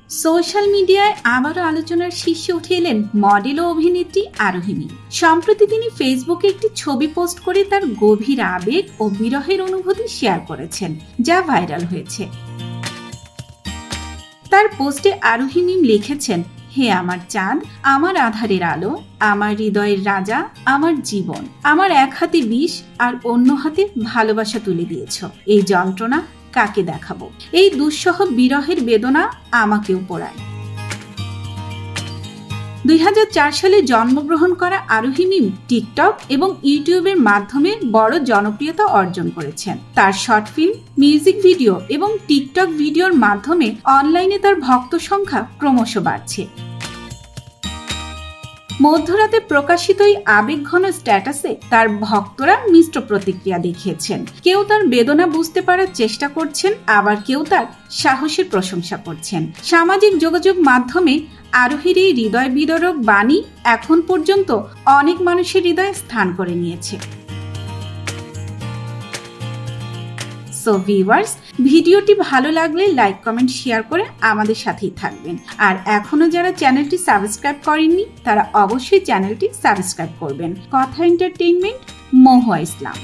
Social মিডিয়ায় আবারও আলোচনার শীর্ষে উঠে এলেন মডেল ও অভিনেত্রী আরোহী মিম। সম্প্রতি তিনি ফেসবুকে একটি ছবি পোস্ট করে তার গভীর আবেগ ও বিরহের অনুভূতি শেয়ার করেছেন, যা ভাইরাল হয়েছে। তার পোস্টে আরোহী মিম লিখেছেন, হে আমার চাঁদ, আমার আধারের আলো, আমার হৃদয়ের রাজা, আমার জীবন, আমার এক হাতে বিষ আর অন্য হাতে ভালোবাসা তুলে দিয়েছ। এই যন্ত্রণা কাকে দেখাবো? এই দুঃসহ বিরহের বেদনা আমাকেও পোড়ায়। 2004 সালে জন্মগ্রহণ করা আরোহী মিম টিকটক এবং ইউটিউবের মাধ্যমে বড় জনপ্রিয়তা অর্জন করেছেন। তার শর্ট ফিল্ম, মিউজিক ভিডিও এবং টিকটক ভিডিওর মাধ্যমে অনলাইনে তার ভক্ত সংখ্যা ক্রমশ বাড়ছে। মধ্যরাতে প্রকাশিত এই আবেগঘন স্ট্যাটাসে তার ভক্তরা মিশ্র প্রতিক্রিয়া দেখিয়েছেন। কেউ তার বেদনা বুঝতে পারার চেষ্টা করছেন, আবার কেউ তার সাহসের প্রশংসা করছেন। সামাজিক যোগাযোগ মাধ্যমে আরোহীর এই হৃদয় বিদারক বাণী এখন পর্যন্ত অনেক মানুষের হৃদয়ে স্থান করে নিয়েছে। সো ভিউয়ার্স, ভিডিওটি ভালো লাগলে লাইক, কমেন্ট, শেয়ার করে আমাদের সাথেই থাকবেন। আর এখনো যারা চ্যানেলটি সাবস্ক্রাইব করেননি তারা অবশ্যই চ্যানেলটি সাবস্ক্রাইব করবেন। কথা এন্টারটেইনমেন্ট, মহুয়া ইসলাম।